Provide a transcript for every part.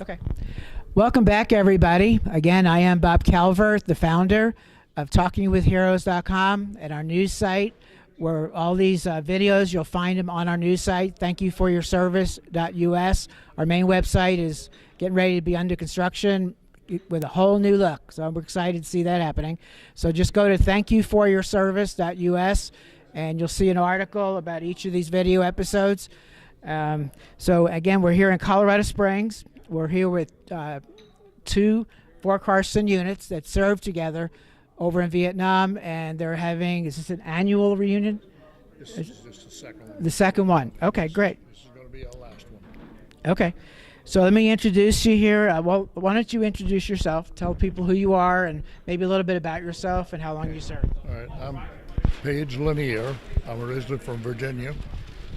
Okay. Welcome back, everybody. Again, I am Bob Calvert, the founder of TalkingWithHeroes.com and our news site, where all these videos, you'll find them on our news site. Thank you for your service.us. Our main website is getting ready to be under construction with a whole new look. So I'm excited to see that happening. So just go to thankyouforyourservice.us and you'll see an article about each of these video episodes. So again, we're here in Colorado Springs. We're here with two Fort Carson units that served together over in Vietnam, and they're having, is this an annual reunion? This is just the second one. The second one. Okay, great. This is going to be our last one. Okay. So let me introduce you here. Well, why don't you introduce yourself? Tell people who you are and maybe a little bit about yourself and how long you served. All right, I'm Paige Lanier. I'm originally from Virginia.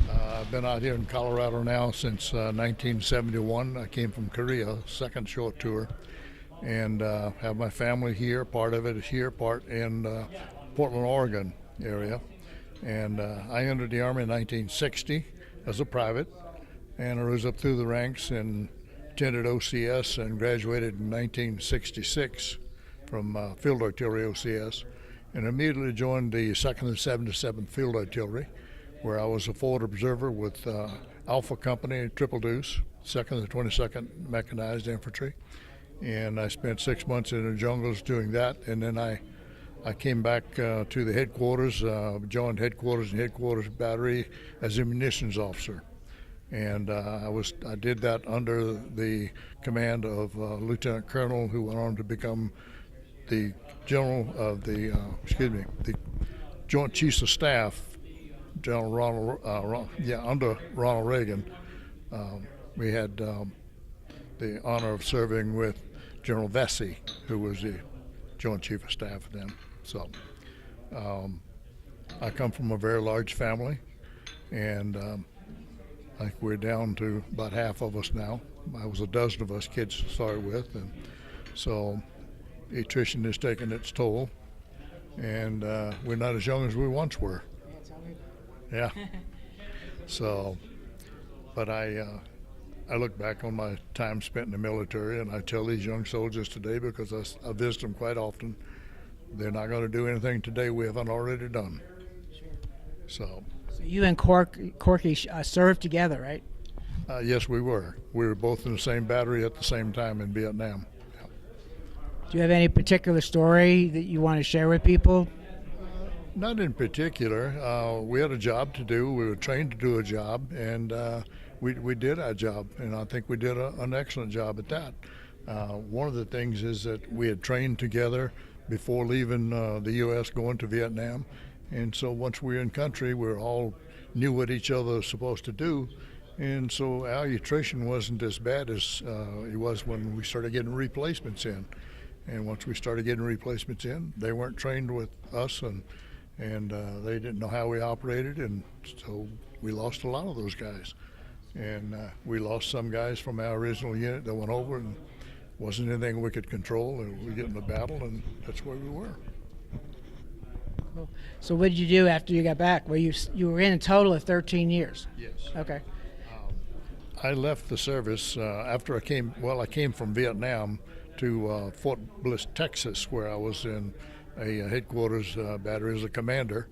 I've been out here in Colorado now since 1971. I came from Korea, second short tour, and have my family here. Part of it is here, part in Portland, Oregon area. And I entered the Army in 1960 as a private, and I rose up through the ranks and attended OCS and graduated in 1966 from Field Artillery OCS, and immediately joined the 2nd and 77th Field Artillery, where I was a forward observer with Alpha Company, Triple Deuce, 2nd and 22nd Mechanized Infantry. And I spent 6 months in the jungles doing that, and then I came back to the headquarters, joined headquarters and headquarters battery as a munitions officer. And I did that under the command of Lieutenant Colonel, who went on to become the general of the Joint Chiefs of Staff, General Ronald, under Ronald Reagan. We had the honor of serving with General Vesey, who was the Joint Chief of Staff then. So I come from a very large family, and I think we're down to about half of us now. I was a dozen of us kids to start with, and so attrition has taken its toll, and we're not as young as we once were. Yeah. So, but I look back on my time spent in the military, and I tell these young soldiers today, because I visit them quite often, they're not going to do anything today we haven't already done. So you and Corky served together, right? Yes, we were. We were both in the same battery at the same time in Vietnam. Yeah. Do you have any particular story that you want to share with people? Not in particular. We had a job to do. We were trained to do a job, and we did our job, and I think we did an excellent job at that. One of the things is that we had trained together before leaving the U.S. going to Vietnam, and so once we were in country, we all knew what each other was supposed to do, and so our attrition wasn't as bad as it was when we started getting replacements in. And once we started getting replacements in, they weren't trained with us, and they didn't know how we operated, and so we lost a lot of those guys. And we lost some guys from our original unit that went over, and wasn't anything we could control, and we get in the battle, and that's where we were. Cool. So what did you do after you got back? Well, you were in a total of 13 years. Yes. Okay. I left the service after I came from Vietnam to Fort Bliss, Texas, where I was in a headquarters battery as a commander,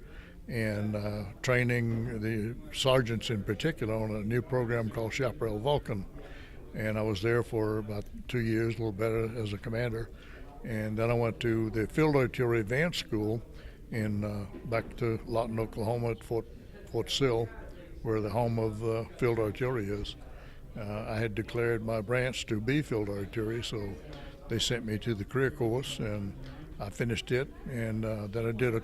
and training the sergeants in particular on a new program called Chaparral Vulcan. And I was there for about 2 years, a little better as a commander. And then I went to the Field Artillery Advanced School back to Lawton, Oklahoma at Fort Sill, where the home of Field Artillery is. I had declared my branch to be Field Artillery, so they sent me to the career course, and I finished it, and then I did a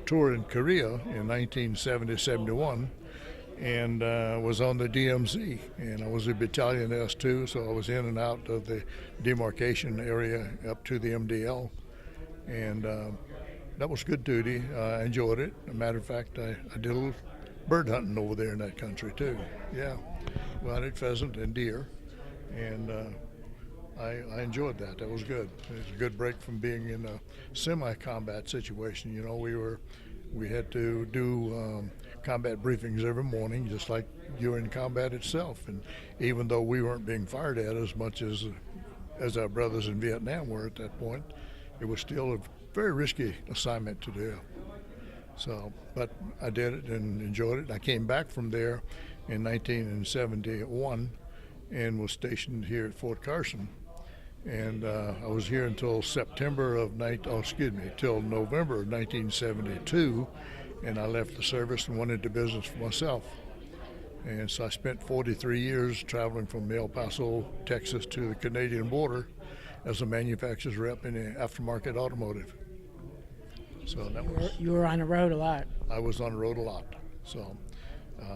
tour in Korea in 1970-71, and was on the DMZ, and I was a battalion S2, so I was in and out of the demarcation area up to the MDL, and that was good duty. I enjoyed it. As a matter of fact, I did a little bird hunting over there in that country too. Yeah, well, I did pheasant and deer, and I enjoyed that. That was good. It was a good break from being in a semi-combat situation. You know, we were We had to do combat briefings every morning, just like you're in combat itself. And even though we weren't being fired at as much as our brothers in Vietnam were at that point, it was still a very risky assignment to do. So, but I did it and enjoyed it. I came back from there in 1971 and was stationed here at Fort Carson. And I was here until till November of 1972, and I left the service and went into business for myself. And so I spent 43 years traveling from El Paso, Texas to the Canadian border as a manufacturer's rep in the aftermarket automotive. So you were on the road a lot. I was on the road a lot. So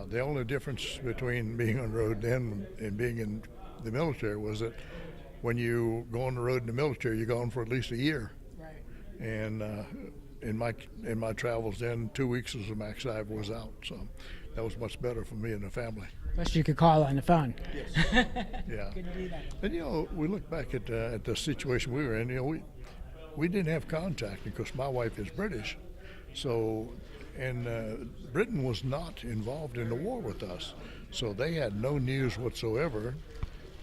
the only difference between being on the road then and being in the military was that when you go on the road in the military, you're gone for at least a year. Right. And in my travels then, 2 weeks was the max I was out. So that was much better for me and the family. Plus you could call on the phone. Yes. Yeah. Couldn't do that. And we look back at the situation we were in. We didn't have contact because my wife is British, so Britain was not involved in the war with us, so they had no news whatsoever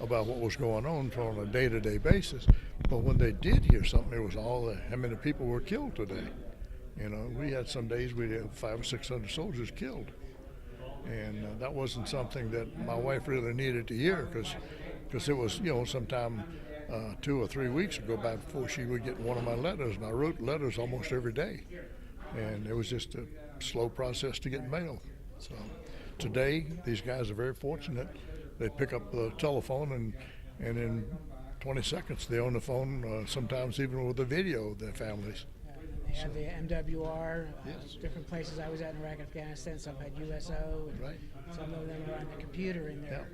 about what was going on on a day-to-day basis. But when they did hear something, it was how many people were killed today. We had some days we had 500 or 600 soldiers killed, and that wasn't something that my wife really needed to hear because it was sometime 2 or 3 weeks ago back before she would get one of my letters, and I wrote letters almost every day, and it was just a slow process to get mail. So today these guys are very fortunate. They pick up the telephone and in 20 seconds they're on the phone, sometimes even with a video of their families. They have the MWR, Yes. different places I was at in Iraq, Afghanistan, some had USO, and Right. some of them were on the computer in their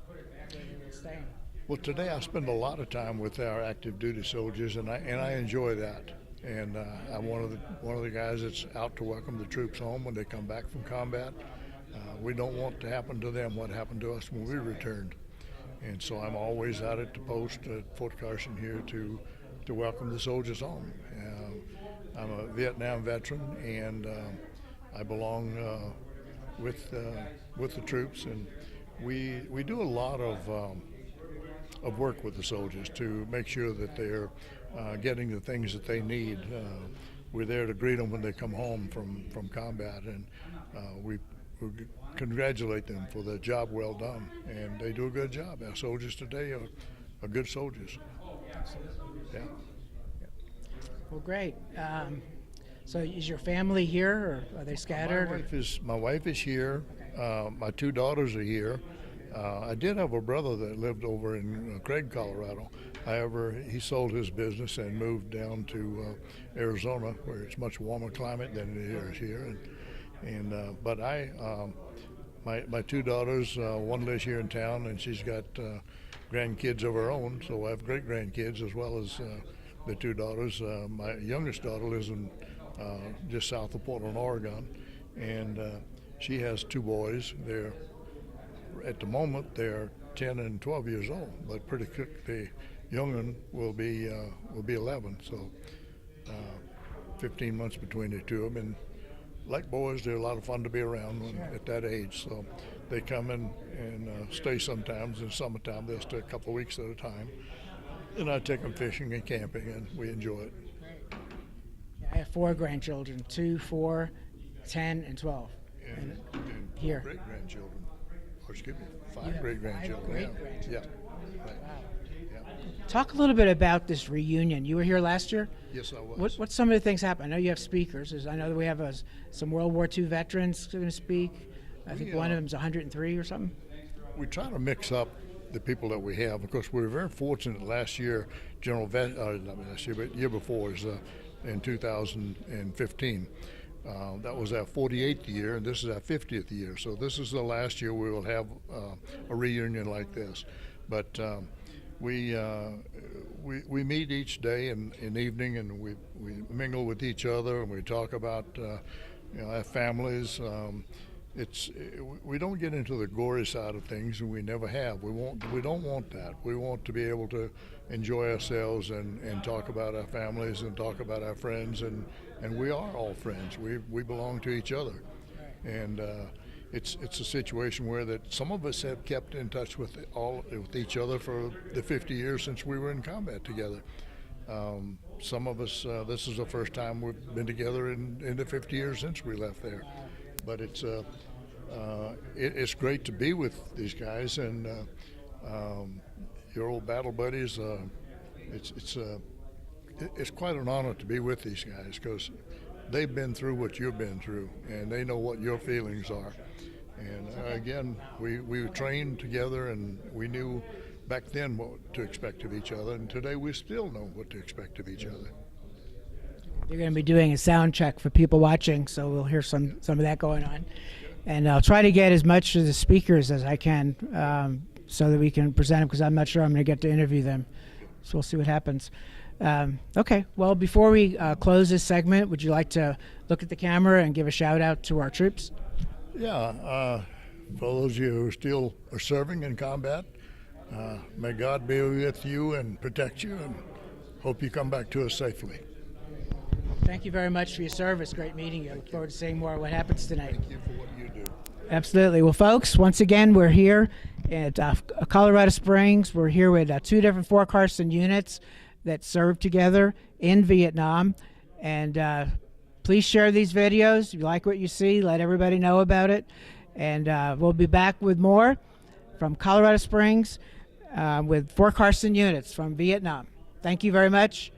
where they were staying. Well, today I spend a lot of time with our active duty soldiers, and I enjoy that. And I'm one of the guys that's out to welcome the troops home when they come back from combat. We don't want to happen to them what happened to us when we returned, and so I'm always out at the post at Fort Carson here to welcome the soldiers home. I'm a Vietnam veteran, and I belong with the troops, and we do a lot of work with the soldiers to make sure that they're getting the things that they need. We're there to greet them when they come home from combat, and we congratulate them for their job well done, and they do a good job. Our soldiers today are good soldiers. Yeah. Well, great. So is your family here, or are they scattered? My wife is here. My 2 daughters are here. I did have a brother that lived over in Craig, Colorado. However, he sold his business and moved down to Arizona, where it's much warmer climate than it is here. But my 2 daughters, one lives here in town, and she's got grandkids of her own. So I have great grandkids as well as the 2 daughters. My youngest daughter lives in just south of Portland, Oregon, and she has 2 boys. At the moment, they're 10 and 12 years old, but pretty quick the young one will be 11. So 15 months between the 2 of them. And like boys, they're a lot of fun to be around at that age. So they come in and stay sometimes. In summertime, they'll stay a couple of weeks at a time. And I take them fishing and camping, and we enjoy it. Great. Yeah, I have 4 grandchildren, 2, 4, 10, and 12. And here. Great-grandchildren. Or excuse me, 5 You have great-grandchildren. 5 great-grandchildren. Yeah. Right. Wow. Yeah. Talk a little bit about this reunion. You were here last year? Yes, I was. What's some of the things happen? I know you have speakers. I know that we have some World War II veterans going to speak. I think one of them's 103 or something. We try to mix up the people that we have. Of course, we were very fortunate last year, not last year, but year before, is in 2015. That was our 48th year, and this is our 50th year. So this is the last year we will have a reunion like this. But we meet each day in evening, and we mingle with each other, and we talk about our families. We don't get into the gory side of things, and we never have. We don't want that. We want to be able to enjoy ourselves and talk about our families and talk about our friends and and we are all friends. We belong to each other, and it's a situation where that some of us have kept in touch with each other for the 50 years since we were in combat together. Some of us, this is the first time we've been together in the 50 years since we left there. But it's great to be with these guys, and your old battle buddies. It's quite an honor to be with these guys because they've been through what you've been through, and they know what your feelings are. And again, we trained together, and we knew back then what to expect of each other, and today we still know what to expect of each other. You're going to be doing a sound check for people watching, so we'll hear some of that going on. And I'll try to get as much of the speakers as I can so that we can present them, because I'm not sure I'm going to get to interview them. So we'll see what happens. Okay, well, before we close this segment, would you like to look at the camera and give a shout out to our troops? Yeah, for those of you who still are serving in combat, may God be with you and protect you, and hope you come back to us safely. Thank you very much for your service. Great meeting you. I look forward to seeing more of what happens tonight. Thank you for what you do. Absolutely. Well, folks, once again, we're here at Colorado Springs. We're here with two different Fort Carson units that served together in Vietnam. And please share these videos. If you like what you see, let everybody know about it. And we'll be back with more from Colorado Springs with Fort Carson units from Vietnam. Thank you very much.